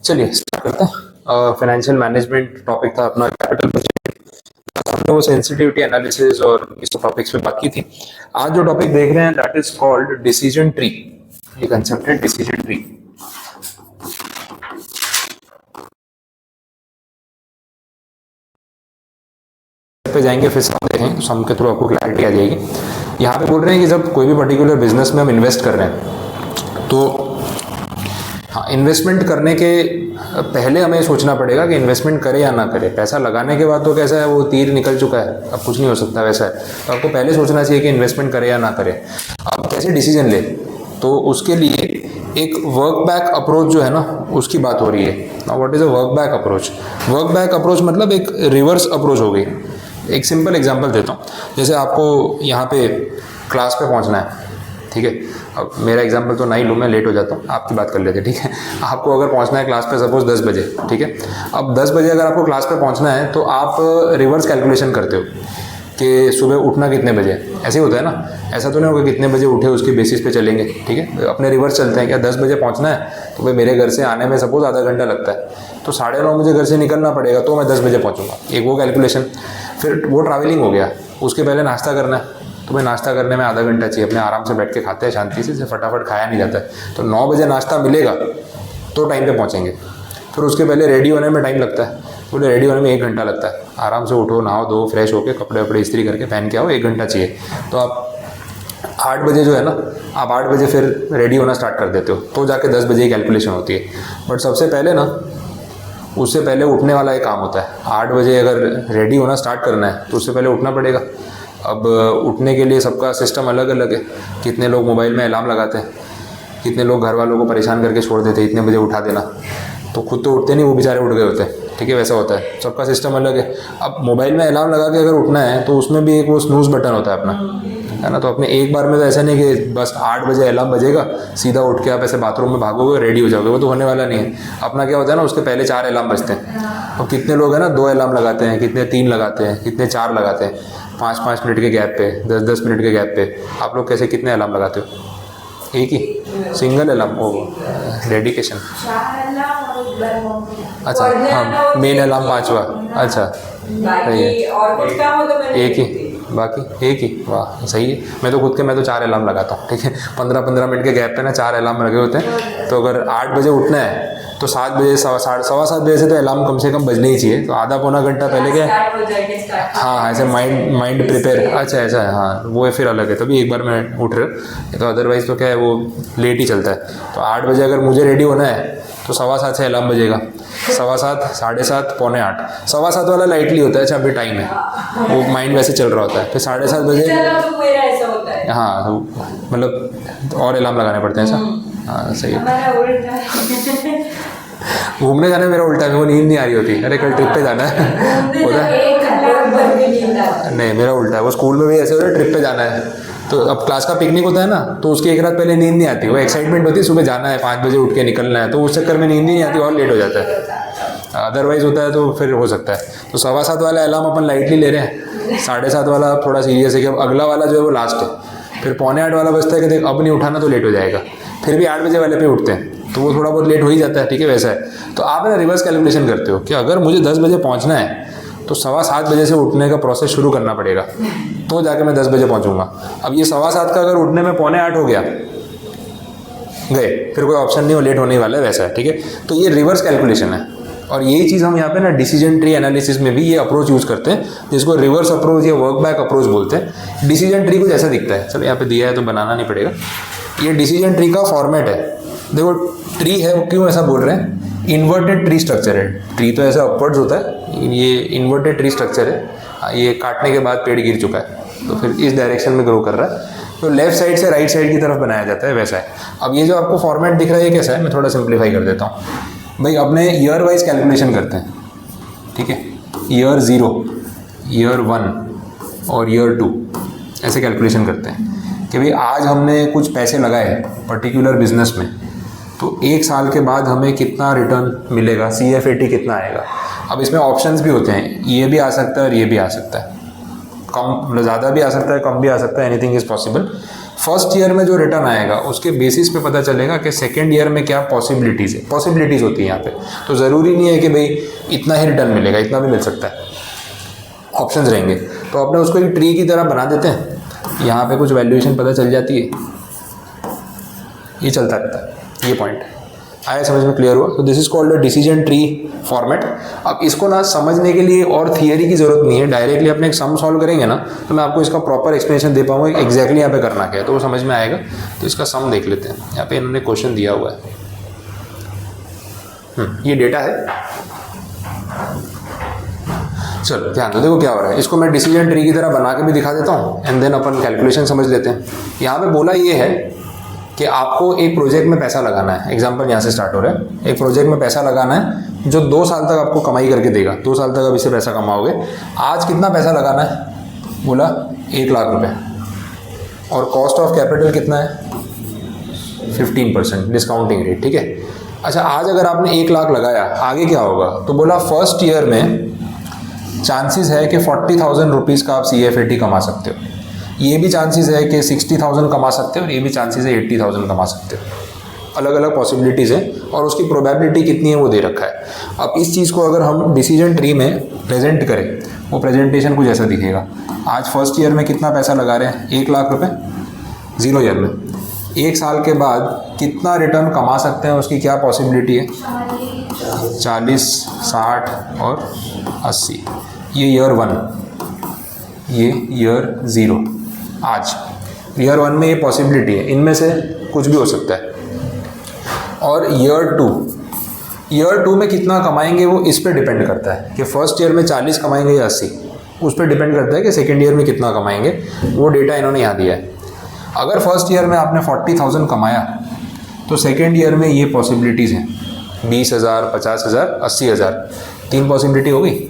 चलिए स्टार्ट करते हैं। फाइनेंशियल मैनेजमेंट टॉपिक था अपना, कैपिटल बजट। हमने वो सेंसिटिविटी एनालिसिस और इस टॉपिक्स पे बात की थी। आज जो टॉपिक देख रहे हैं that is called decision tree. ये कंसेप्ट है डिसीजन ट्री। पे जाएंगे फिर सम देखेंगे तो सम के थ्रू आपको क्लैरिटी आ जाएगी। यहाँ पे बोल रहे हैं कि जब कोई भी पर्टिकुलर बिजनेस में हम इन्वेस्ट कर रहे हैं तो हाँ, इन्वेस्टमेंट करने के पहले हमें सोचना पड़ेगा कि इन्वेस्टमेंट करे या ना करे। पैसा लगाने के बाद तो कैसा है, वो तीर निकल चुका है, अब कुछ नहीं हो सकता वैसा है। तो आपको पहले सोचना चाहिए कि इन्वेस्टमेंट करे या ना करे। आप कैसे डिसीजन ले, तो उसके लिए एक वर्क बैक अप्रोच जो है ना, उसकी बात हो रही है। Now what is a work back approach? Work back approach मतलब एक रिवर्स अप्रोच हो गई। एक सिंपल एग्जांपल देता हूँ। जैसे आपको यहाँ पे क्लास पे पहुँचना है, ठीक है। अब मेरा एग्जांपल तो नहीं लूँ, मैं लेट हो जाता हूँ, आपकी बात कर लेते हैं, ठीक है। आपको अगर पहुँचना है क्लास पे सपोज 10 बजे, ठीक है। अब 10 बजे अगर आपको क्लास पे पहुँचना है तो आप रिवर्स कैलकुलेशन करते हो कि सुबह उठना कितने बजे, ऐसे ही होता है ना। ऐसा तो नहीं होगा कितने बजे उठे उसके बेसिस पे चलेंगे, ठीक है। अपने रिवर्स चलते हैं। क्या 10 बजे पहुँचना है तो भाई मेरे घर से आने में सपोज आधा घंटा लगता है, तो 9:30 मुझे घर से निकलना पड़ेगा, तो मैं 10 बजे पहुँचूँगा। एक वो कैलकुलेशन। फिर वो ट्रैवलिंग हो गया, उसके पहले नाश्ता करना है, तो भाई नाश्ता करने में आधा घंटा चाहिए। अपने आराम से बैठ के खाते हैं शांति से, फटाफट खाया नहीं जाता है। तो 9 बजे नाश्ता मिलेगा तो टाइम पे पहुँचेंगे। फिर उसके पहले रेडी होने में टाइम लगता है, बोले रेडी होने में 1 घंटा लगता है। आराम से उठो, नहाओ धो, फ्रेश होके कपड़े वपड़े इस्त्री करके पहन के आओ, 1 घंटा चाहिए। तो आप 8 बजे जो है ना, आप 8 बजे फिर रेडी होना स्टार्ट कर देते हो, तो जाके 10 बजे की कैलकुलेशन होती है। बट सबसे पहले ना, उससे पहले उठने वाला एक काम होता है। 8 बजे अगर रेडी होना स्टार्ट करना है तो उससे पहले उठना पड़ेगा। अब उठने के लिए सबका सिस्टम अलग अलग है। कितने लोग मोबाइल में अलार्म लगाते हैं, कितने लोग घर वालों को परेशान करके छोड़ देते हैं इतने बजे उठा देना, तो खुद तो उठते नहीं, वो बेचारे उठ गए होते हैं, ठीक है। वैसा होता है, सबका सिस्टम अलग है। अब मोबाइल में अलार्म लगा के अगर उठना है तो उसमें भी एक वो स्नूज बटन होता है अपना, है ना। तो अपने एक बार में तो ऐसा नहीं कि बस 8 बजे अलार्म बजेगा सीधा उठ के आप ऐसे बाथरूम में भागोगे रेडी हो जाओगे, वो तो होने वाला नहीं है। अपना क्या होता है ना, उसके पहले 4 अलार्म बजते हैं। अब कितने लोग हैं ना 2 अलार्म लगाते हैं, कितने 3 लगाते हैं, कितने 4 लगाते हैं, 5-5 मिनट के गैप पे, 10-10 मिनट के गैप पे। आप लोग कैसे कितने अलार्म लगाते हो? एक ही सिंगल अलार्म? ओ डेडिकेशन। अच्छा हाँ, मेन अलार्म 5वां। अच्छा सही है, एक ही, बाकी एक ही। वाह सही है। मैं तो 4 अलार्म लगाता हूँ, ठीक है। 15-15 मिनट के गैप पे ना 4 अलार्म लगे होते हैं। तो अगर 8 बजे उठना है तो 7 बजे, सवा 7 बजे से तो अलार्म कम से कम बजने ही चाहिए। तो आधा पौना घंटा पहले क्या, हाँ ऐसे माइंड प्रिपेयर। अच्छा ऐसा है, हाँ वो फिर अलग है, तभी एक बार में उठ रहे हो। तो अदरवाइज तो क्या है, वो लेट ही चलता है। तो 8 बजे अगर मुझे रेडी होना है तो 7:15 से अलार्म बजेगा, 7:15, 7:30, 7:45। 7:15 वाला लाइटली होता है, अच्छा अभी टाइम है, वो माइंड वैसे चल रहा होता है। फिर 7:30 बजे, हाँ मतलब और अलार्म लगाने पड़ते हैं ऐसा। हाँ सही है। घूमने जाने मेरा उल्टा है, वो नींद नहीं आ रही होती। अरे कल ट्रिप पे जाना है होता है, नहीं मेरा उल्टा है। वो स्कूल में भी ऐसे होता है, ट्रिप पे जाना है तो अब क्लास का पिकनिक होता है ना, तो उसकी एक रात पहले नींद नहीं आती। वो एक्साइटमेंट होती है सुबह जाना है, 5 बजे उठ के निकलना है, तो उस चक्कर में नींद नहीं आती और लेट हो जाता है। अदरवाइज होता है तो फिर हो सकता है। तो 7:15 वाला अलार्म अपन लाइटली ले रहे हैं, 7:30 वाला थोड़ा सीरियस है कि अब अगला वाला जो है वो लास्ट है। फिर 7:45 वाला बजता है कि देख अब नहीं उठाना तो लेट हो जाएगा। फिर भी 8 बजे वाले पे उठते हैं तो वो थोड़ा बहुत लेट हो ही जाता है, ठीक है। वैसा है। तो आप ना रिवर्स कैलकुलेशन करते हो कि अगर मुझे 10 बजे पहुंचना है तो 7:15 बजे से उठने का प्रोसेस शुरू करना पड़ेगा, तो जाके मैं 10 बजे पहुंचूंगा। अब ये 7:15 का अगर उठने में 7:45 हो गया, गए, फिर कोई ऑप्शन नहीं, वो लेट होने वाला है, वैसा है, ठीक है। तो ये रिवर्स कैलकुलेशन है। और यही चीज़ हम यहाँ पे ना डिसीजन ट्री एनालिसिस में भी ये अप्रोच यूज़ करते हैं, जिसको रिवर्स अप्रोच या वर्क बैक अप्रोच बोलते हैं। डिसीजन ट्री कुछ ऐसा दिखता है, चलो यहाँ पे दिया है तो बनाना नहीं पड़ेगा। ये डिसीजन ट्री का फॉर्मेट है। देखो ट्री है, वो क्यों ऐसा बोल रहे हैं, इन्वर्टेड ट्री स्ट्रक्चर है। ट्री तो ऐसा अपवर्ड्स होता है, ये इन्वर्टेड ट्री स्ट्रक्चर है। ये काटने के बाद पेड़ गिर चुका है तो फिर इस डायरेक्शन में ग्रो कर रहा है, तो लेफ्ट साइड से राइट साइड की तरफ बनाया जाता है, वैसा है। अब ये जो आपको फॉर्मेट दिख रहा है ये कैसा है, मैं थोड़ा सिंप्लीफाई कर देता हूँ। भाई अपने ईयर वाइज कैलकुलेशन करते हैं, ठीक है। ईयर 0, ईयर 1 और ईयर 2 ऐसे कैलकुलेशन करते हैं कि भाई आज हमने कुछ पैसे लगाए हैं पर्टिकुलर बिजनेस में, तो 1 साल के बाद हमें कितना रिटर्न मिलेगा, CFAT कितना आएगा। अब इसमें ऑप्शंस भी होते हैं, ये भी आ सकता है और ये भी आ सकता है, कम ज़्यादा भी आ सकता है, कम भी आ सकता है, anything is possible. First year में जो रिटर्न आएगा उसके बेसिस पे पता चलेगा कि सेकेंड ईयर में क्या पॉसिबिलिटीज़ है, पॉसिबिलिटीज़ होती है यहाँ पे। तो ज़रूरी नहीं है कि भाई इतना ही रिटर्न मिलेगा, इतना भी मिल सकता है, ऑप्शंस रहेंगे। तो अपने उसको एक ट्री की तरह बना देते हैं, यहाँ पे कुछ वैल्यूएशन पता चल जाती है, ये चलता रहता है। ये पॉइंट आया समझ में, क्लियर हुआ? तो this is called a decision tree format. अब इसको ना समझने के लिए और थियरी की ज़रूरत नहीं है, डायरेक्टली अपने एक सम सॉल्व करेंगे ना तो मैं आपको इसका प्रॉपर एक्सप्लेनेशन दे पाऊंगा एग्जैक्टली यहाँ पे करना क्या है, तो वो समझ में आएगा। तो इसका सम देख लेते हैं, यहाँ पे इन्होंने क्वेश्चन दिया हुआ है। ये डेटा है, चलो ध्यान दो, देखो क्या हो रहा है। इसको मैं डिसीजन ट्री की तरह बना के भी दिखा देता हूँ एंड देन अपन कैलकुलेशन समझ लेते हैं। यहाँ पे बोला ये है कि आपको एक प्रोजेक्ट में पैसा लगाना है। एग्जांपल यहाँ से स्टार्ट हो रहा है, एक प्रोजेक्ट में पैसा लगाना है जो 2 साल तक आपको कमाई करके देगा। 2 साल तक आप इससे पैसा कमाओगे। आज कितना पैसा लगाना है? बोला 1 लाख रुपए, और कॉस्ट ऑफ कैपिटल कितना है? 15% डिस्काउंटिंग रेट, ठीक है। अच्छा, आज अगर आपने 1 लाख लगाया, आगे क्या होगा? तो बोला फर्स्ट ईयर में चांसेस है कि 40,000 रुपीज़ का आप CFAT कमा सकते हो। ये भी चांसेस है कि 60,000 कमा सकते हो, और ये भी चांसेस है 80,000 कमा सकते हो। अलग अलग पॉसिबिलिटीज़ है, और उसकी प्रोबेबिलिटी कितनी है वो दे रखा है। अब इस चीज़ को अगर हम डिसीजन ट्री में प्रेजेंट करें, वो प्रेजेंटेशन कुछ ऐसा दिखेगा। आज फर्स्ट ईयर में कितना पैसा लगा रहे हैं? 1 लाख रुपए 0 ईयर में। 1 साल के बाद कितना रिटर्न कमा सकते हैं, उसकी क्या पॉसिबिलिटी है? 40, 60 और 80। ये ईयर 1, ये ईयर 0। आज ईयर 1 में ये पॉसिबिलिटी है, इनमें से कुछ भी हो सकता है। और ईयर 2 में कितना कमाएंगे वो इस पे डिपेंड करता है कि फर्स्ट ईयर में 40 कमाएंगे या 80। उस पर डिपेंड करता है कि सेकेंड ईयर में कितना कमाएंगे। वो डेटा इन्होंने यहाँ दिया है। अगर फर्स्ट ईयर में आपने 40,000 कमाया तो सेकेंड ईयर में ये पॉसिबिलिटीज़ हैं 20,000, 50,000, 80,000। 3 पॉसिबिलिटी हो गई।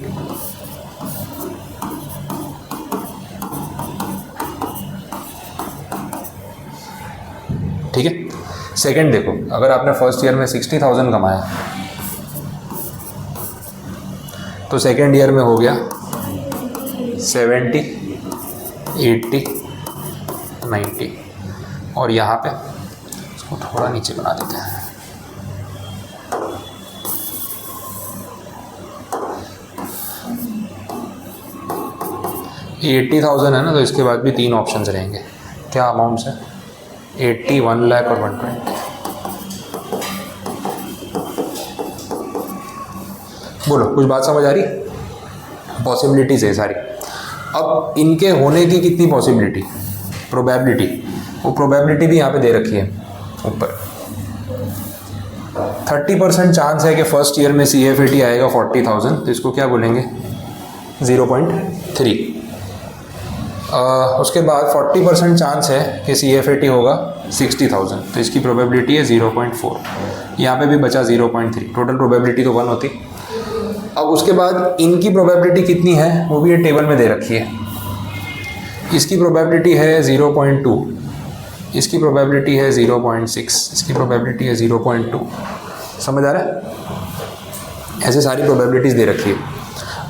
ठीक है। सेकंड देखो, अगर आपने फर्स्ट ईयर में 60,000 कमाया तो सेकंड ईयर में हो गया 70, 80, 90, और यहाँ पे इसको थोड़ा नीचे बना देते हैं। ये 80,000 है ना, तो इसके बाद भी 3 ऑप्शंस रहेंगे। क्या अमाउंट्स है? 80, 1 लाख और 120। बोलो, कुछ बात समझ आ रही? पॉसिबिलिटीज़ है सारी। अब इनके होने की कितनी पॉसिबिलिटी, प्रोबेबिलिटी, वो प्रोबेबिलिटी भी यहाँ पे दे रखी है ऊपर। 30% चांस है कि फर्स्ट ईयर में CFAT आएगा 40,000, तो इसको क्या बोलेंगे? 0.3। उसके बाद 40% चांस है कि CFAT होगा 60,000, तो इसकी प्रोबेबिलिटी है 0.4। यहाँ पे भी बचा 0.3, टोटल प्रोबेबिलिटी तो 1 होती। अब उसके बाद इनकी प्रोबेबिलिटी कितनी है वो भी ये टेबल में दे रखी है। इसकी प्रोबेबिलिटी है 0.2, इसकी प्रोबेबिलिटी है 0.6, इसकी प्रोबेबिलिटी है 0.2। समझ आ रहा है? ऐसे सारी प्रोबेबिलिटीज़ दे रखी है।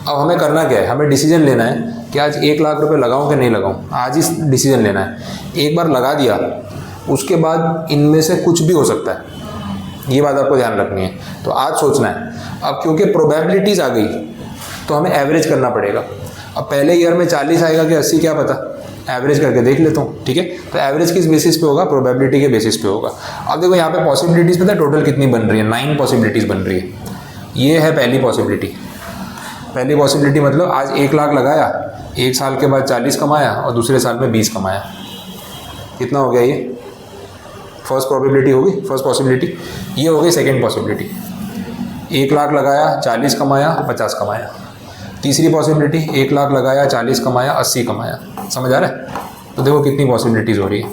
अब हमें करना क्या है? हमें डिसीजन लेना है कि आज 1 लाख रुपए लगाऊं कि नहीं लगाऊं। आज ही डिसीजन लेना है। एक बार लगा दिया, उसके बाद इनमें से कुछ भी हो सकता है, ये बात आपको ध्यान रखनी है। तो आज सोचना है। अब क्योंकि प्रोबेबिलिटीज़ आ गई तो हमें एवरेज करना पड़ेगा। अब पहले ईयर में 40 आएगा कि 80, क्या पता, एवरेज करके देख लेता हूँ। ठीक है, तो एवरेज किस बेसिस पे होगा? प्रोबेबिलिटी के बेसिस पे होगा। अब देखो यहाँ पे पॉसिबिलिटीज़ पता है टोटल कितनी बन रही है? 9 पॉसिबिलिटीज़ बन रही है। ये है पहली पॉसिबिलिटी। पहली पॉसिबिलिटी मतलब आज 1 लाख लगाया, 1 साल के बाद 40 कमाया और दूसरे साल में 20 कमाया। कितना हो गया? ये फर्स्ट प्रोबेबिलिटी होगी, फर्स्ट पॉसिबिलिटी। ये हो गई सेकेंड पॉसिबिलिटी। 1 लाख लगाया, 40 कमाया, 50 कमाया। तीसरी पॉसिबिलिटी, 1 लाख लगाया, 40 कमाया, 80 कमाया। समझ आ रहा है? तो देखो कितनी पॉसिबिलिटीज़ हो रही है।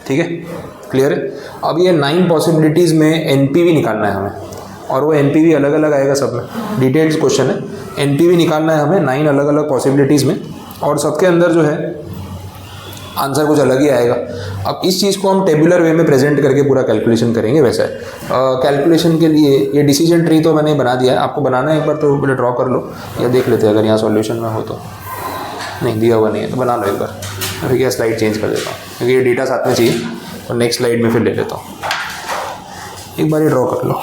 ठीक है, क्लियर है? अब ये 9 पॉसिबिलिटीज़ में NPV निकालना है हमें, और वो NPV अलग अलग आएगा सब में। डिटेल्स क्वेश्चन है। NPV निकालना है हमें 9 अलग अलग पॉसिबिलिटीज़ में, और सबके अंदर जो है आंसर कुछ अलग ही आएगा। अब इस चीज़ को हम टेबुलर वे में प्रेजेंट करके पूरा कैलकुलेशन करेंगे। वैसे कैलकुलेशन के लिए ये डिसीजन ट्री तो मैंने बना दिया है, आपको बनाना है एक बार तो पहले ड्रॉ कर लो या देख लेते हैं अगर यहाँ सॉल्यूशन में हो तो। नहीं दिया हुआ नहीं है तो बना लो एक बार। अभी क्या स्लाइड चेंज कर देता हूँ क्योंकि ये डेटा साथ में चाहिए और नेक्स्ट स्लाइड में फिर ले लेता हूँ। एक बार ये ड्रॉ कर लो।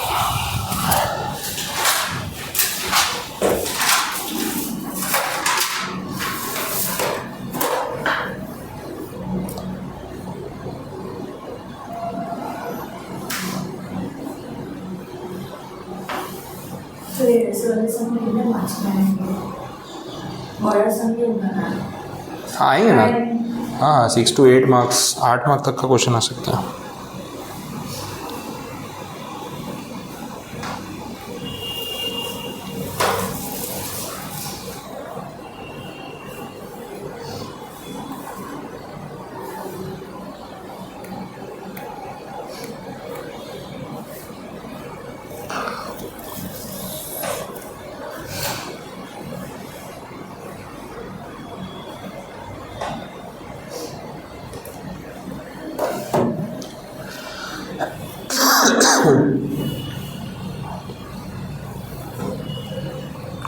आएंगे ना। हाँ 6 to 8 मार्क्स, 8 मार्क्स तक का क्वेश्चन आ सकता है।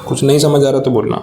कुछ नहीं समझ आ रहा तो बोलना।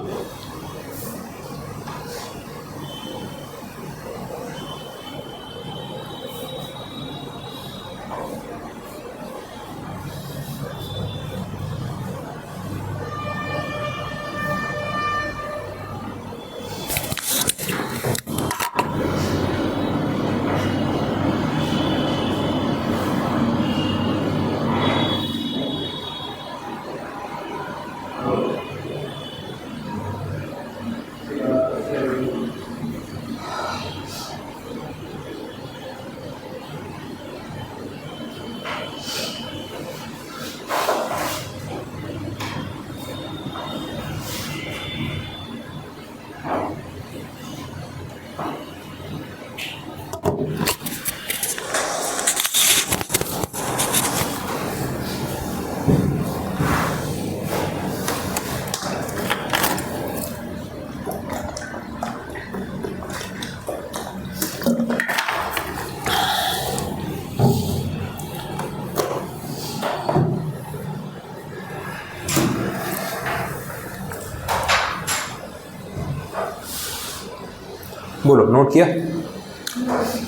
बोलो, नोट किया?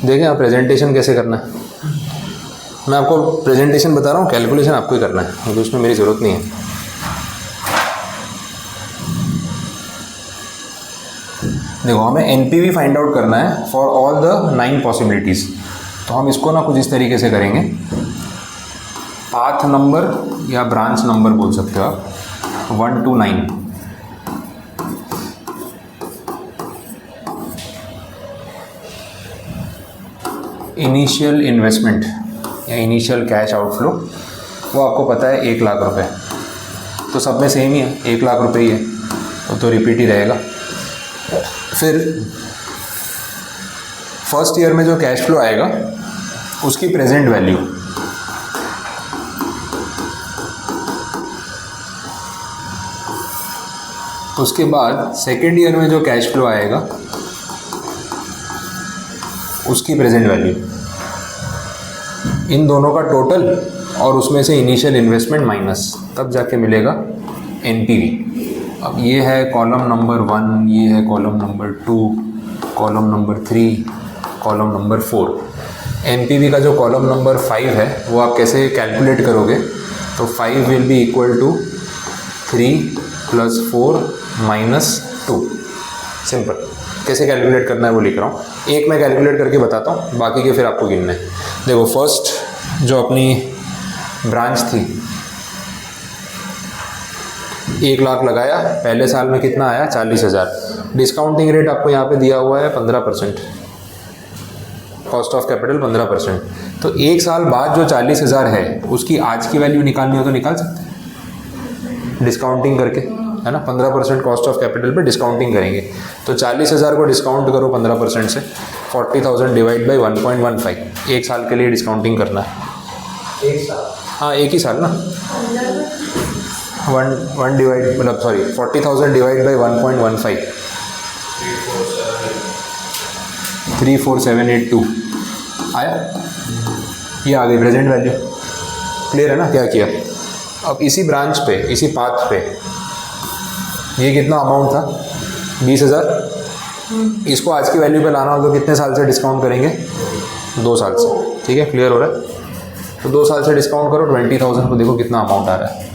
देखें आप प्रेजेंटेशन कैसे करना है। मैं आपको प्रेजेंटेशन बता रहा हूँ, कैलकुलेशन आपको ही करना है क्योंकि उसमें मेरी ज़रूरत नहीं है। देखो हमें एनपीवी फाइंड आउट करना है फॉर ऑल द 9 पॉसिबिलिटीज़। तो हम इसको ना कुछ इस तरीके से करेंगे, पाथ नंबर या ब्रांच नंबर बोल सकते हो आप, 1 to 9। इनिशियल इन्वेस्टमेंट या इनिशियल कैश आउटफ्लो वो आपको पता है 1 लाख रुपए, तो सब में सेम ही है, 1 लाख रुपए ही है तो रिपीट ही रहेगा। फिर फर्स्ट ईयर में जो कैश फ्लो आएगा उसकी प्रेजेंट वैल्यू, उसके बाद सेकेंड ईयर में जो कैश फ्लो आएगा उसकी प्रेजेंट वैल्यू, इन दोनों का टोटल और उसमें से इनिशियल इन्वेस्टमेंट माइनस, तब जाके मिलेगा एनपीवी। अब ये है कॉलम नंबर 1, ये है column number 2, column number 3, column number 4। NPV का जो कॉलम नंबर 5 है वो आप कैसे कैलकुलेट करोगे, तो 5 will be equal to 3 + 4 - 2। Simple. कैसे कैलकुलेट करना है वो लिख रहा हूँ, एक मैं कैलकुलेट करके बताता हूँ, बाकी के फिर आपको गिनना है। देखो फर्स्ट जो अपनी ब्रांच थी, 1 लाख लगाया, पहले साल में कितना आया 40,000। डिस्काउंटिंग रेट आपको यहाँ पे दिया हुआ है 15%, कॉस्ट ऑफ कैपिटल 15%। तो 1 साल बाद जो 40,000 है उसकी आज की वैल्यू निकालनी हो तो निकाल सकते हैं डिस्काउंटिंग करके, है ना। 15% कॉस्ट ऑफ कैपिटल पे डिस्काउंटिंग करेंगे तो 40,000 को डिस्काउंट करो 15% से, 40,000 डिवाइड बाई 1.15। 1 साल के लिए डिस्काउंटिंग करना है। 1 साल? हाँ 1 ही साल ना। 1 डिवाइड मतलब सॉरी 40,000 डिवाइड बाई 1.15, 34782 आया, ये आ गई प्रेजेंट वैल्यू। क्लियर है ना क्या किया? अब इसी ब्रांच पे, इसी पाथ पे ये कितना अमाउंट था? 20,000। इसको आज की वैल्यू पे लाना हो तो कितने साल से डिस्काउंट करेंगे? 2 साल से। ठीक है, क्लियर हो रहा है? तो 2 साल से डिस्काउंट करो 20,000 को, देखो कितना अमाउंट आ रहा है।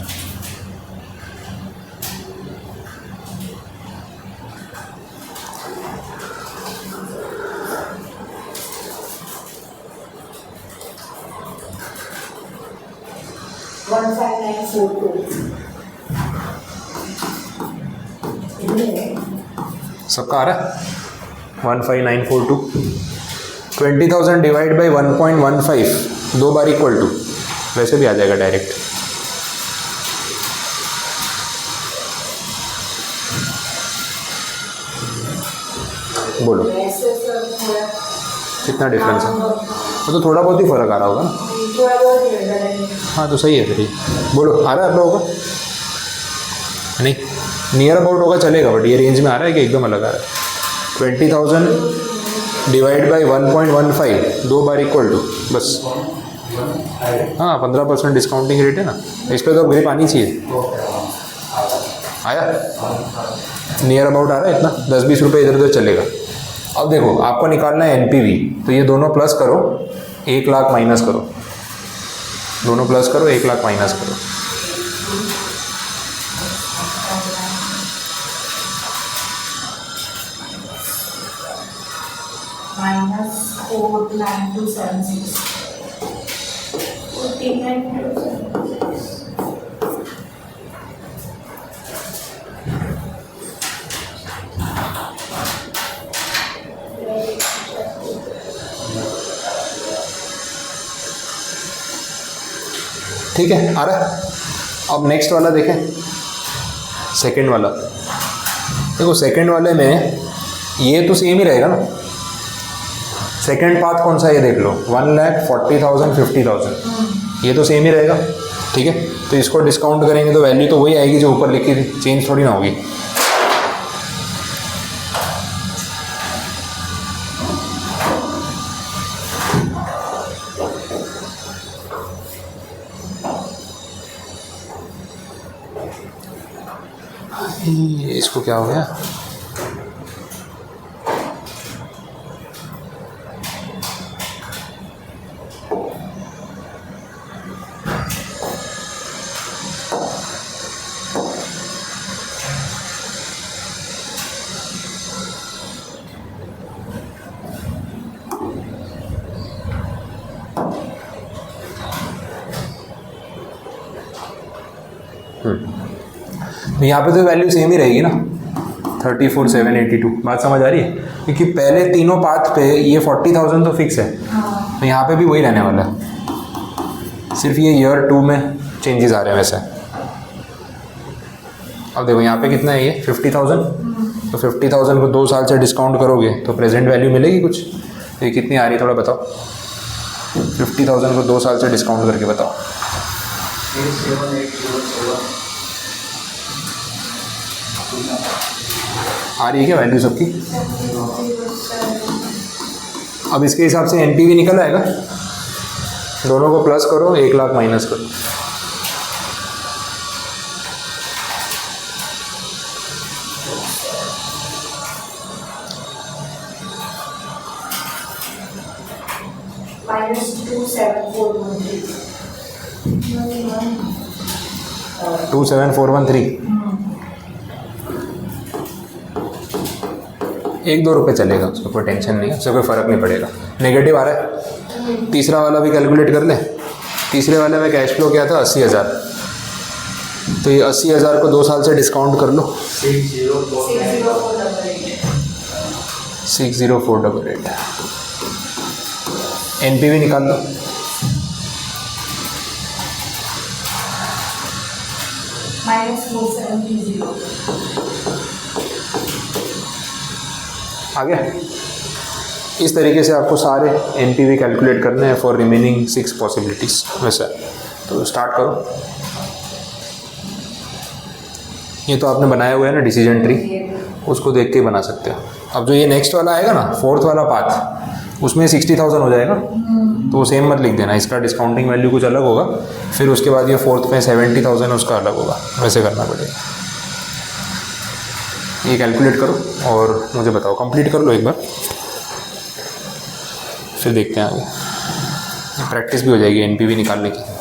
सबका आ रहा है 15942। 20,000 डिवाइड बाई 1.15 2 बार इक्वल टू, वैसे भी आ जाएगा डायरेक्ट। बोलो कितना डिफरेंस है? वो तो थोड़ा बहुत ही फर्क आ रहा होगा ना। हाँ तो सही है फिर ये। बोलो आ रहा है आप लोगों को? नहीं, नियर अबाउट होगा चलेगा, बट ये रेंज में आ रहा है कि एकदम अलग आ रहा है? 20,000 डिवाइड बाई 1.15 2 बार इक्वल टू, बस। हाँ 15% डिस्काउंटिंग रेट है ना, इस पर तो ग्रिप आनी चाहिए। आया? नियर अबाउट आ रहा है इतना, 10-20 रुपये इधर उधर चलेगा। अब देखो आपको निकालना है एनपीवी, तो ये दोनों प्लस करो, 1 लाख माइनस करो, दोनों प्लस करो, 1 लाख माइनस करो। -49276 ठीक है, आ रहा है? अब नेक्स्ट वाला देखें, सेकंड वाला। देखो सेकंड वाले में ये तो सेम ही रहेगा ना। सेकंड पाथ कौन सा है ये देख लो, 1,40,000 50,000, ये तो सेम ही रहेगा। ठीक है, तो इसको डिस्काउंट करेंगे तो वैल्यू तो वही आएगी जो ऊपर लिखी थी, चेंज थोड़ी ना होगी। इसको क्या हो गया? तो यहाँ पे तो वैल्यू सेम ही रहेगी ना, 34,782। बात समझ आ रही है? क्योंकि पहले तीनों पाथ पे ये 40,000 तो फिक्स है, तो यहाँ पे भी वही रहने वाला है, सिर्फ ये ईयर 2 में चेंजेस आ रहे हैं वैसे। अब देखो यहाँ पे कितना है ये 50,000, तो 50,000 को 2 साल से डिस्काउंट करोगे तो प्रेजेंट वैल्यू मिलेगी कुछ। तो ये कितनी आ रही है थोड़ा बताओ, 50,000 को 2 साल से डिस्काउंट करके बताओ। आ रही है क्या वैल्यू सबकी? अब इसके हिसाब से एनपीवी निकल आएगा, दोनों को प्लस करो, 1 लाख माइनस करो। -27413 1-2 रुपये चलेगा, उसका कोई टेंशन नहीं है, उससे कोई फ़र्क नहीं पड़ेगा। नेगेटिव आ रहा है, तीसरा वाला भी कैलकुलेट कर ले। तीसरे वाले में कैश फ्लो क्या था 80,000, तो ये 80,000 को 2 साल से डिस्काउंट कर लो, 60488। एनपीवी निकाल लो, -4730। आ गया? इस तरीके से आपको सारे एनपीवी कैलकुलेट करने हैं फॉर रिमेनिंग 6 पॉसिबिलिटीज़ वैसा। तो स्टार्ट करो। ये तो आपने बनाया हुआ है ना डिसीजन ट्री, उसको देख के बना सकते हो। अब जो ये नेक्स्ट वाला आएगा ना, फोर्थ वाला पाथ, उसमें 60,000 हो जाएगा, तो वो सेम मत लिख देना, इसका डिस्काउंटिंग वैल्यू कुछ अलग होगा, फिर उसके बाद ये फोर्थ में 70,000 उसका अलग होगा, वैसे करना पड़ेगा। ये कैलकुलेट करो और मुझे बताओ, कंप्लीट कर लो एक बार, फिर देखते हैं आगे। प्रैक्टिस भी हो जाएगी एनपीवी निकालने की।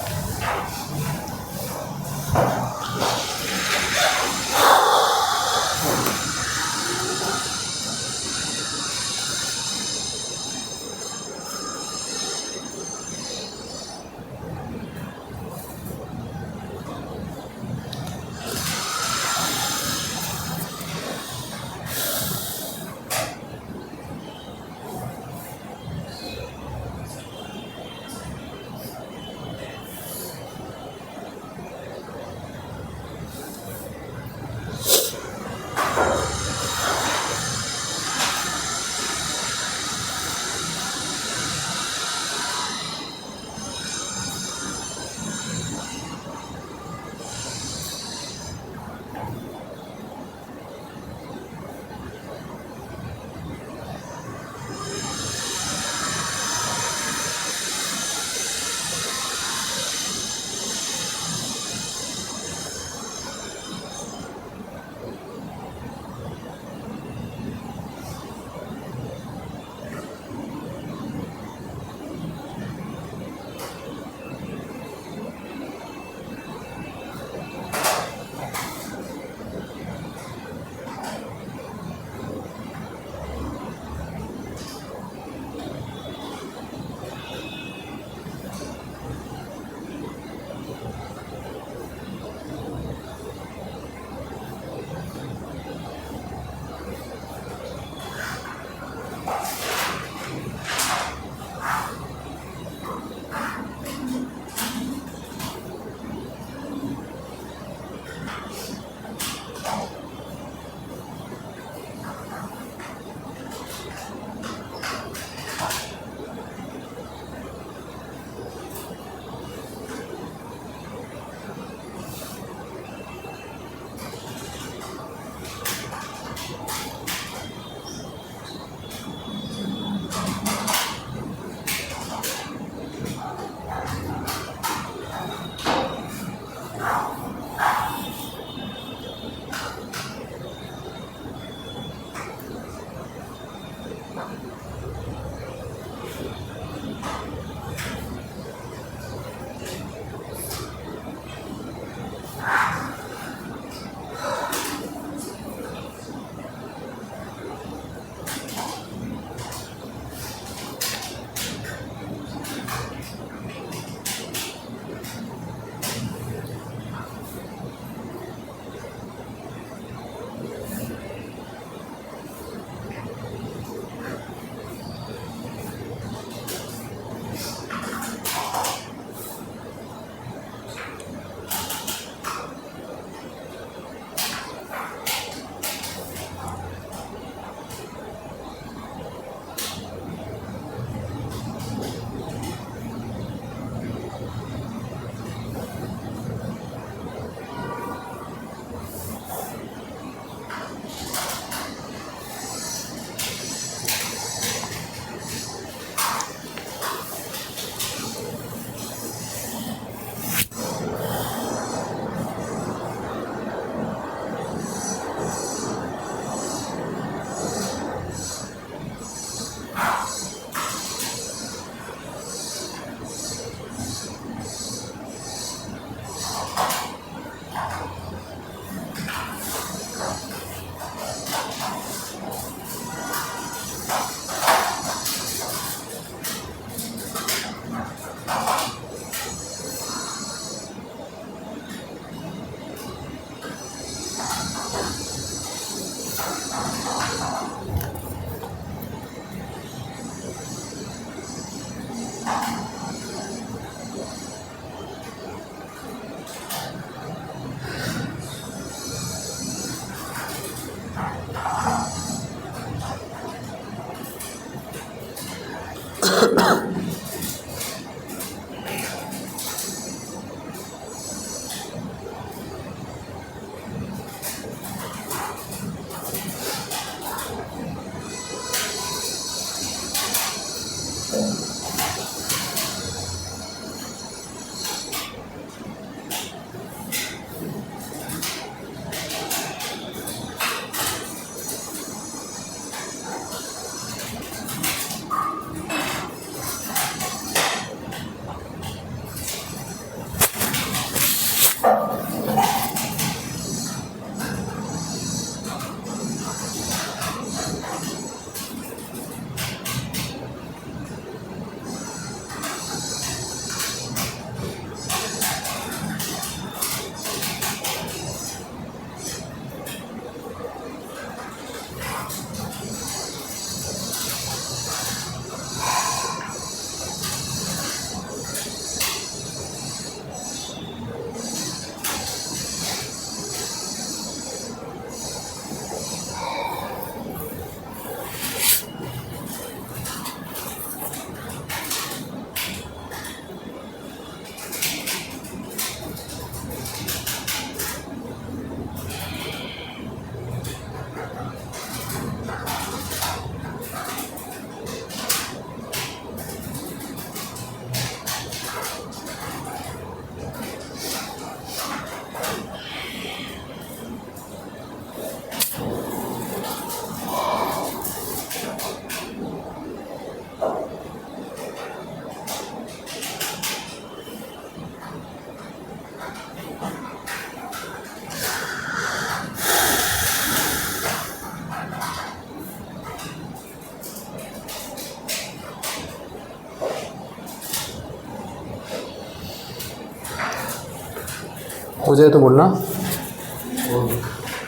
हो जाए तो बोलना।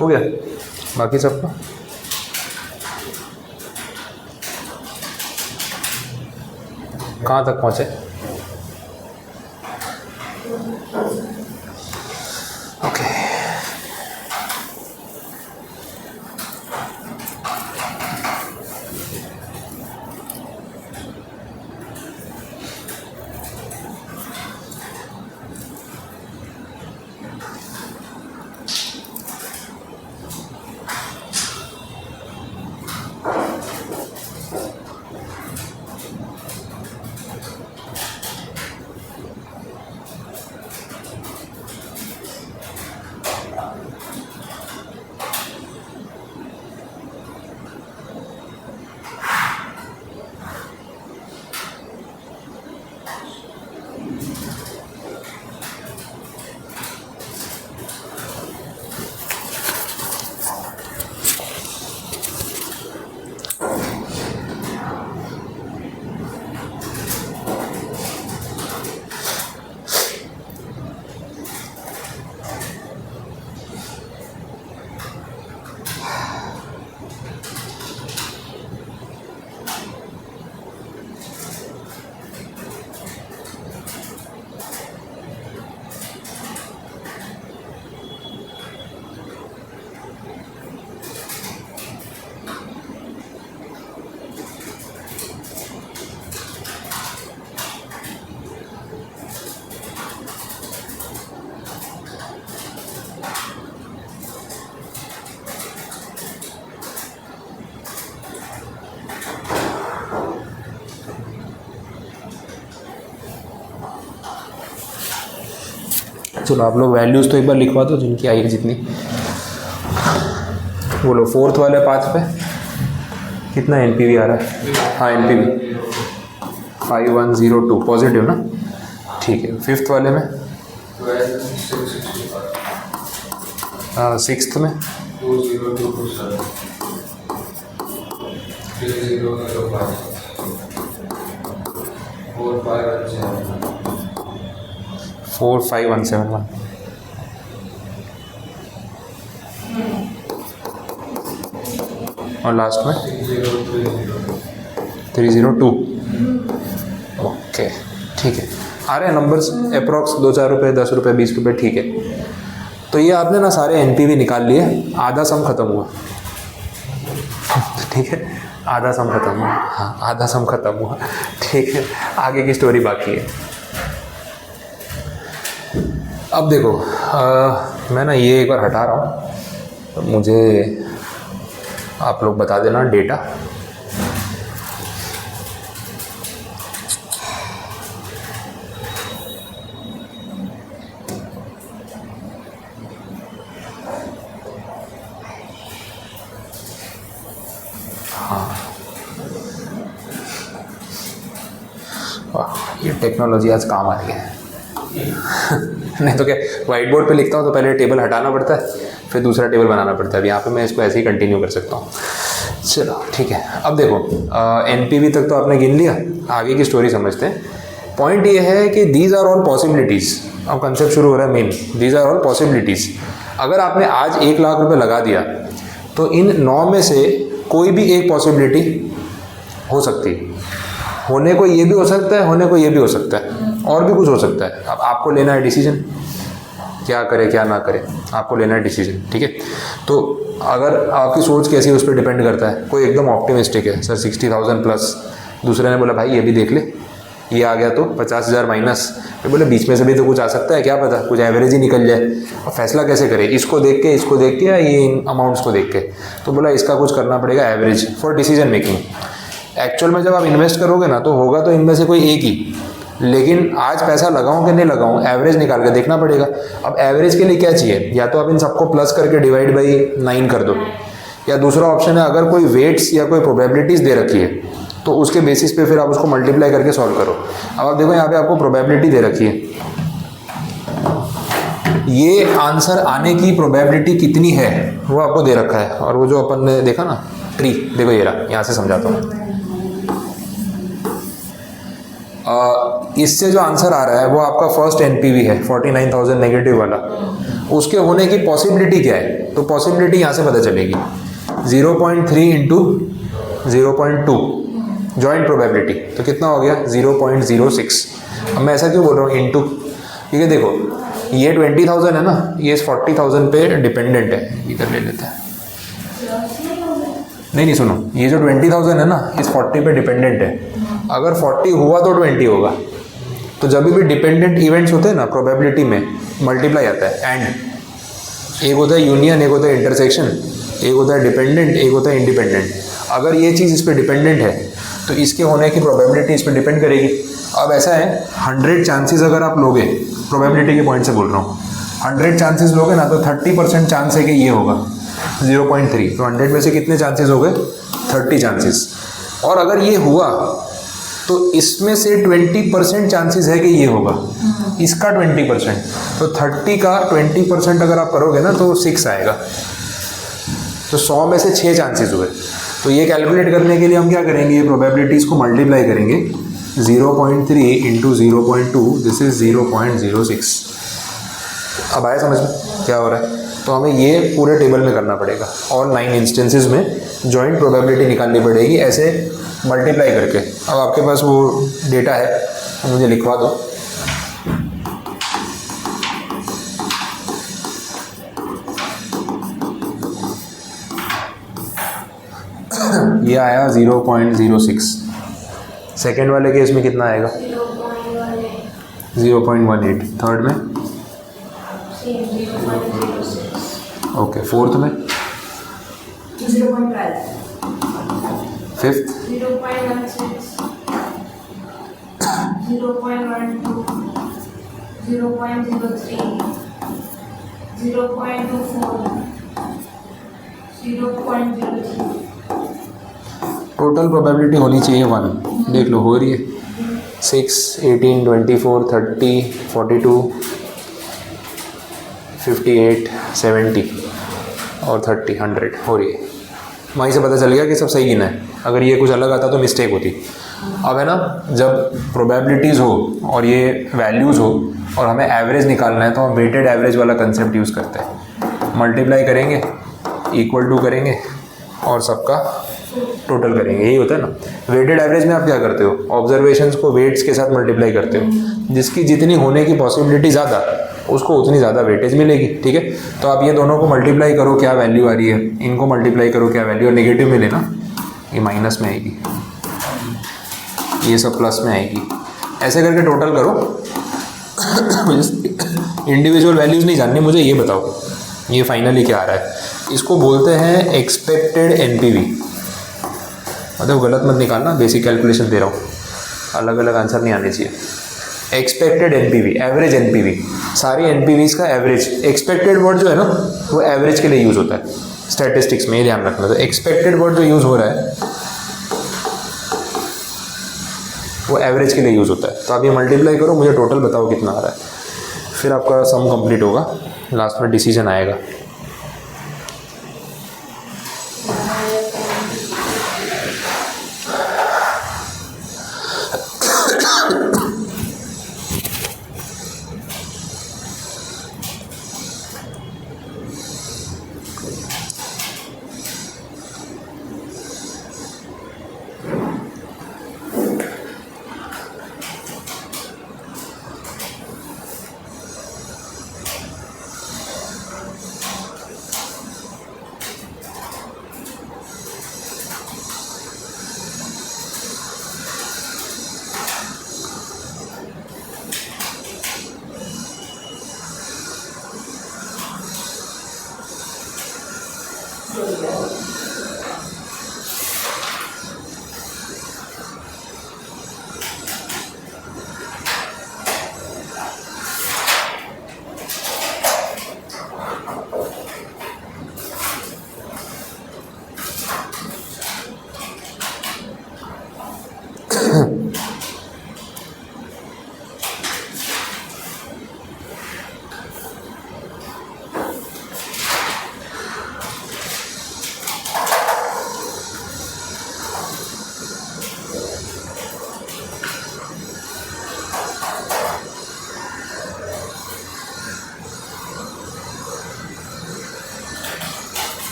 हो गया बाकी सबका? कहाँ तक पहुँचे? ओके चलो आप लोग वैल्यूज़ तो एक बार लिखवा दो जिनकी आएगी जितनी। बोलो फोर्थ वाले 5 पे कितना एनपीवी आ रहा है? हाँ एनपीवी 5102 पॉजिटिव ना, ठीक है। फिफ्थ वाले में, सिक्स्थ में 45171 और लास्ट में 302। ओके ठीक है, आ रहे हैं नंबर्स अप्रॉक्स 2-4 रुपये, 10 रुपये, 20 रुपये, ठीक है। तो ये आपने ना सारे एनपीवी निकाल लिए, आधा सम खत्म हुआ ठीक है, आधा सम खत्म हुआ, हाँ आधा सम खत्म हुआ, ठीक है। आगे की स्टोरी बाकी है। अब देखो मैं ना ये एक बार हटा रहा हूँ, तो मुझे आप लोग बता देना डेटा। हाँ वाह, ये टेक्नोलॉजी आज काम आ रही है नहीं तो क्या, वाइट बोर्ड पे लिखता हूँ तो पहले टेबल हटाना पड़ता है, फिर दूसरा टेबल बनाना पड़ता है। अब यहाँ पे मैं इसको ऐसे ही कंटिन्यू कर सकता हूँ। चलो ठीक है, अब देखो एनपीवी तक तो आपने गिन लिया, आगे की स्टोरी समझते हैं। पॉइंट ये है कि दीज आर ऑल पॉसिबिलिटीज़। अब कंसेप्ट शुरू हो रहा है main, these are all possibilities. अगर आपने आज 1 लाख रुपये लगा दिया तो इन 9 में से कोई भी एक पॉसिबिलिटी हो सकती है। होने को ये भी हो सकता है, होने को ये भी हो सकता है, और भी कुछ हो सकता है। अब आपको लेना है डिसीजन, क्या करे क्या ना करे, आपको लेना है डिसीजन, ठीक है। तो अगर आपकी सोच कैसी है उस पर डिपेंड करता है। कोई एकदम ऑप्टिमिस्टिक है, सर 60,000 प्लस, दूसरे ने बोला भाई ये भी देख ले, ये आ गया तो 50,000 माइनस, फिर बोले बीच में से भी तो कुछ आ सकता है, क्या पता कुछ एवरेज ही निकल जाए। और फैसला कैसे करे, इसको देख के, इसको देख के, या ये इन अमाउंट्स को देख के। तो बोला इसका कुछ करना पड़ेगा average for decision making. Actual में जब आप इन्वेस्ट करोगे ना तो होगा तो इनमें से कोई एक ही, लेकिन आज पैसा लगाऊं कि नहीं लगाऊं, एवरेज निकाल के देखना पड़ेगा। अब एवरेज के लिए क्या चाहिए, या तो आप इन सबको प्लस करके डिवाइड बाई 9 कर दो, या दूसरा ऑप्शन है अगर कोई वेट्स या कोई प्रोबेबिलिटीज़ दे रखी है तो उसके बेसिस पे फिर आप उसको मल्टीप्लाई करके सॉल्व करो। अब आप देखो यहाँ पे आपको प्रोबेबिलिटी दे रखी है, ये आंसर आने की प्रोबेबिलिटी कितनी है वो आपको दे रखा है। और वो जो अपन ने देखा ना ट्री, देखो ये रहा, यहाँ से समझाता हूँ। इससे जो आंसर आ रहा है वो आपका फर्स्ट एनपीवी है 49,000 नेगेटिव वाला, उसके होने की पॉसिबिलिटी क्या है? तो पॉसिबिलिटी यहाँ से पता चलेगी 0.3 इंटू 0.2 जॉइंट प्रोबेबिलिटी, तो कितना हो गया 0.06। अब मैं ऐसा क्यों बोल रहा हूँ इंटू, ठीक है देखो ये 20,000 है ना, ये इस 40,000 पे डिपेंडेंट है, इधर ले लेते हैं। नहीं सुनो, ये जो 20,000 है ना इस 40 पे डिपेंडेंट है, अगर 40 हुआ तो 20 होगा। तो जब भी डिपेंडेंट इवेंट्स होते हैं ना प्रोबेबिलिटी में मल्टीप्लाई आता है एंड, एक होता है यूनियन, एक होता है इंटरसेक्शन, एक होता है डिपेंडेंट, एक होता है इंडिपेंडेंट। अगर ये चीज़ इस पर डिपेंडेंट है तो इसके होने की प्रोबेबिलिटी इस पर डिपेंड करेगी। अब ऐसा है 100 चांसेस अगर आप लोगे, प्रोबेबिलिटी के पॉइंट से बोल रहा हूँ, 100 चांसेस लोगे ना तो 30% चांस है कि ये होगा 0.3, तो 100 में से कितने चांसेस हो गए 30 चांसेस। और अगर ये हुआ तो इसमें से 20% चांसेस है कि ये होगा, इसका 20%, तो 30 का 20% अगर आप करोगे ना तो 6 आएगा, तो 100 में से 6 चांसेस हुए। तो ये कैलकुलेट करने के लिए हम क्या करेंगे, ये प्रोबेबिलिटीज़ को मल्टीप्लाई करेंगे 0.3 इंटू 0.2, दिस इज 0.06। अब आया समझ में क्या हो रहा है? तो हमें ये पूरे टेबल में करना पड़ेगा और 9 इंस्टेंसेस में जॉइंट प्रोबेबिलिटी निकालनी पड़ेगी ऐसे मल्टीप्लाई करके। अब आपके पास वो डेटा है तो मुझे लिखवा दो। ये आया 0.06। सेकेंड वाले केस में कितना आएगा 0.18। थर्ड में ओके, फोर्थ में 0.12, फिफ्थ 0.16, 0.12, 0.03, 0.24, 0.03। टोटल प्रोबेबिलिटी होनी चाहिए 1। देख लो हो रही है 6, 18, 24, 30, 42, 58, 70 और 30, 100 हो रही है। वहीं से पता चल गया कि सब सही गिना है। अगर ये कुछ अलग आता तो मिस्टेक होती। अब है ना, जब प्रोबेबिलिटीज़ हो और ये वैल्यूज़ हो और हमें एवरेज निकालना है तो हम वेटेड एवरेज वाला कंसेप्ट यूज़ करते हैं। मल्टीप्लाई करेंगे, इक्वल टू करेंगे और सबका टोटल करेंगे, यही होता है ना। वेटेड एवरेज में आप क्या करते हो, ऑब्जर्वेशंस को वेट्स के साथ मल्टीप्लाई करते हो, जिसकी जितनी होने की पॉसिबिलिटी ज़्यादा उसको उतनी ज़्यादा वेटेज मिलेगी। ठीक है, तो आप ये दोनों को मल्टीप्लाई करो क्या वैल्यू आ रही है, इनको मल्टीप्लाई करो क्या वैल्यू, और नेगेटिव में लेना, ये माइनस में आएगी, ये सब प्लस में आएगी, ऐसे करके टोटल करो। इंडिविजुअल वैल्यूज़ नहीं जाननी मुझे, ये बताओ ये फाइनली क्या आ रहा है। इसको बोलते हैं एक्सपेक्टेड एनपीवी। मतलब गलत मत निकालना, बेसिक कैलकुलेशन दे रहा हूँ, अलग अलग आंसर नहीं आने चाहिए। एक्सपेक्टेड एनपीवी, एवरेज एनपीवी, सारी एनपीवीज का एवरेज। एक्सपेक्टेड वर्ड जो है ना वो एवरेज के लिए यूज़ होता है स्टैटिस्टिक्स में, ये ध्यान रखना। तो एक्सपेक्टेड वर्ड जो यूज़ हो रहा है वो एवरेज के लिए यूज़ होता है। तो आप ये मल्टीप्लाई करो, मुझे टोटल बताओ कितना आ रहा है, फिर आपका सम कंप्लीट होगा, लास्ट में डिसीजन आएगा।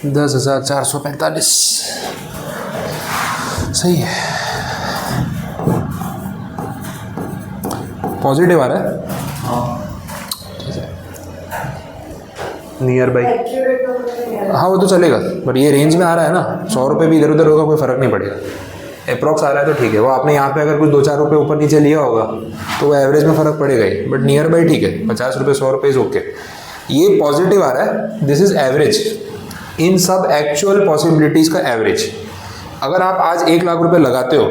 दस हज़ार 445 सही है, पॉजिटिव आ रहा है। ठीक है, नियर बाई, एक्यूरेट का पता नहीं आ रहा। हाँ वो तो चलेगा, बट ये रेंज में आ रहा है ना, 100 रुपये भी इधर उधर होगा कोई फ़र्क नहीं पड़ेगा। अप्रॉक्स आ रहा है तो ठीक है, वो आपने यहाँ पे अगर कुछ 2-4 रुपये ऊपर नीचे लिया होगा तो वो एवरेज में फ़र्क पड़ेगा ही, बट नियर बाई ठीक है, 50 रुपये 100 रुपये इज़ ओके। ये पॉजिटिव आ रहा है, दिस इज़ एवरेज, इन सब एक्चुअल पॉसिबिलिटीज़ का एवरेज। अगर आप आज 1 लाख रुपये लगाते हो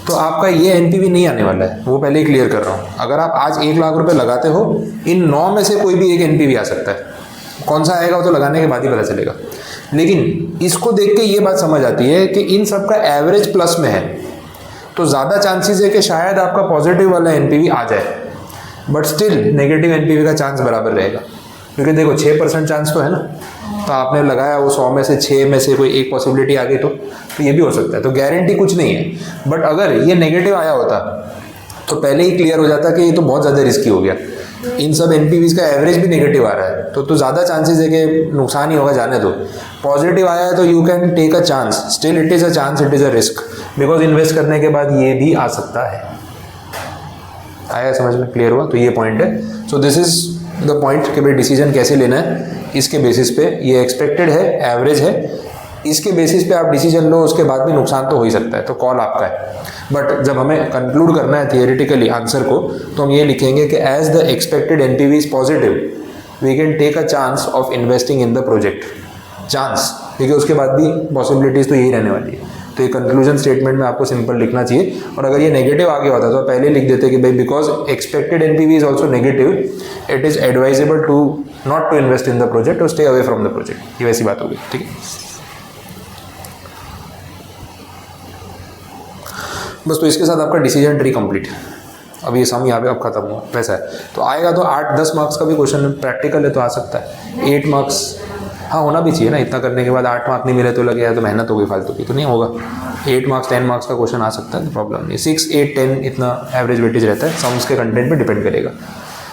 तो आपका ये एनपीवी नहीं आने वाला है, वो पहले ही क्लियर कर रहा हूँ। अगर आप आज 1 लाख रुपये लगाते हो, इन 9 में से कोई भी एक एनपीवी आ सकता है, कौन सा आएगा वो तो लगाने के बाद ही पता चलेगा। लेकिन इसको देख के ये बात समझ आती है कि इन सब का एवरेज प्लस में है, तो ज़्यादा चांसेस है कि शायद आपका पॉजिटिव वाला एनपीवी आ जाए, बट स्टिल नेगेटिव एनपीवी का चांस बराबर रहेगा, क्योंकि देखो 6% चांस तो है ना, तो आपने लगाया वो 100 में से 6 में से कोई एक पॉसिबिलिटी आ गई तो ये भी हो सकता है, तो गारंटी कुछ नहीं है। बट अगर ये नेगेटिव आया होता तो पहले ही क्लियर हो जाता कि ये तो बहुत ज़्यादा रिस्की हो गया, इन सब एनपीवीज़ का एवरेज भी नेगेटिव आ रहा है, तो ज़्यादा चांसेस है कि नुकसान ही होगा, जाने दो। पॉजिटिव आया है तो you can take a chance, still it is a chance, it is a risk, because invest करने के बाद ये भी आ सकता है। आया समझ में, क्लियर हुआ? तो ये पॉइंट है। So this is the point कि भाई डिसीजन कैसे लेना है, इसके बेसिस पे, ये एक्सपेक्टेड है, एवरेज है, इसके बेसिस पे आप डिसीजन लो, उसके बाद भी नुकसान तो हो ही सकता है, तो कॉल आपका है। बट जब हमें कंक्लूड करना है थियोरेटिकली आंसर को, तो हम ये लिखेंगे कि as the expected NPV is positive, we can take a chance of investing in the project. Chance, क्योंकि उसके बाद भी पॉसिबिलिटीज़ तो यही रहने वाली है। तो ये कंक्लूजन स्टेटमेंट में आपको सिंपल लिखना चाहिए, और अगर ये नेगेटिव आ गया होता तो पहले लिख देते कि भाई because expected NPV is also negative, it is advisable to not to invest in the project और stay away from the project. ये वैसी बात होगी, ठीक है। बस, तो इसके साथ आपका डिसीजन ट्री कंप्लीट। अब ये सम यहाँ पे अब खत्म हुआ, वैसा है। तो आएगा तो 8-10 मार्क्स का भी क्वेश्चन प्रैक्टिकल है तो आ सकता है, 8 मार्क्स, हाँ होना भी चाहिए ना, इतना करने के बाद 8 मार्क्स नहीं मिले तो लगे यार तो मेहनत हो गई फालतू की, तो नहीं होगा। 8 मार्क्स 10 मार्क्स का क्वेश्चन आ सकता है, तो प्रॉब्लम नहीं। 6, 8, 10 इतना एवरेज वेटेज रहता है, सम्स के कंटेंट पे डिपेंड करेगा।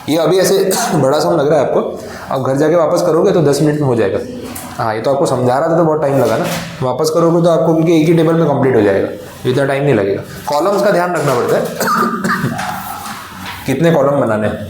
ये अभी ऐसे बड़ा सम लग रहा है आपको, अब घर जाके वापस करोगे तो 10 मिनट में हो जाएगा। हाँ, ये तो आपको समझा रहा था तो बहुत टाइम लगा ना, वापस करोगे तो आपको क्योंकि एक ही टेबल में कंप्लीट हो जाएगा, इतना टाइम नहीं लगेगा। कॉलम्स का ध्यान रखना पड़ता है कितने कॉलम बनाने हैं।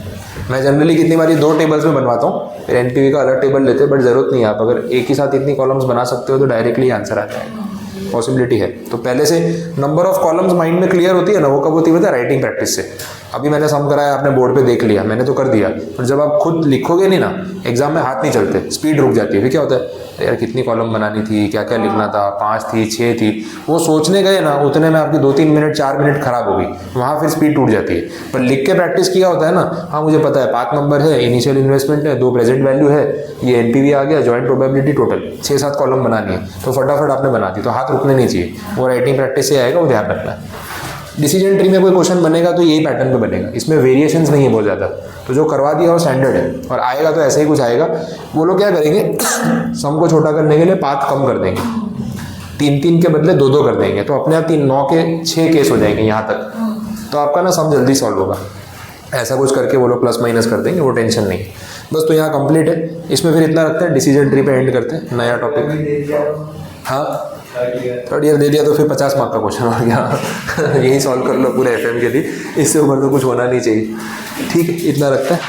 मैं जनरली कितनी बार 2 टेबल्स में बनवाता हूँ, फिर एनपीवी का अलग टेबल लेते हैं, बट ज़रूरत नहीं है। आप अगर एक ही साथ इतनी कॉलम्स बना सकते हो तो डायरेक्टली आंसर आ जाएगा, पॉसिबिलिटी है। तो पहले से नंबर ऑफ कॉलम्स माइंड में क्लियर होती है ना, वो कब होती है राइटिंग प्रैक्टिस से। अभी मैंने सम कराया, आपने बोर्ड पे देख लिया, मैंने तो कर दिया, पर जब आप खुद लिखोगे नहीं ना, एग्जाम में हाथ नहीं चलते, स्पीड रुक जाती है। फिर क्या होता है, यार कितनी कॉलम बनानी थी, क्या क्या लिखना था, 5 थी 6 थी, वो सोचने गए ना, उतने में आपकी 2-3 मिनट 4 मिनट खराब हो गई, वहाँ फिर स्पीड टूट जाती है। पर लिख के प्रैक्टिस किया होता है ना, हाँ मुझे पता है 5 नंबर है, इनिशियल इन्वेस्टमेंट है, 2 प्रेजेंट वैल्यू है, ये एनपीवी आ गया, जॉइंट प्रोबेबिलिटी, टोटल 6-7 कॉलम बनानी है, तो फटाफट आपने बना दी, तो हाथ रुकने नहीं चाहिए। वो राइटिंग प्रैक्टिस से आएगा, वो ध्यान रखना है। डिसीजन ट्री में कोई क्वेश्चन बनेगा तो यही पैटर्न पे बनेगा, इसमें वेरिएशंस नहीं है बहुत ज़्यादा, तो जो करवा दिया वो स्टैंडर्ड है, और आएगा तो ऐसे ही कुछ आएगा। वो लोग क्या करेंगे, सम को छोटा करने के लिए पाथ कम कर देंगे, 3-3 के बदले 2-2 कर देंगे, तो अपने आप 9 के 6 केस हो जाएंगे यहाँ तक, तो आपका ना सम जल्दी सॉल्व होगा। ऐसा कुछ करके वो लोग प्लस माइनस कर देंगे, वो टेंशन नहीं है। बस, तो यहाँ कंप्लीट है। इसमें फिर इतना रखते हैं, डिसीजन ट्री पे एंड करते हैं, नया टॉपिक। हाँ, थर्ड ईयर दे दिया तो फिर 50 मार्क का क्वेश्चन हो गया यही सॉल्व कर लो पूरे एफएम के लिए, इससे ऊपर तो कुछ होना नहीं चाहिए। ठीक है, इतना रखते हैं।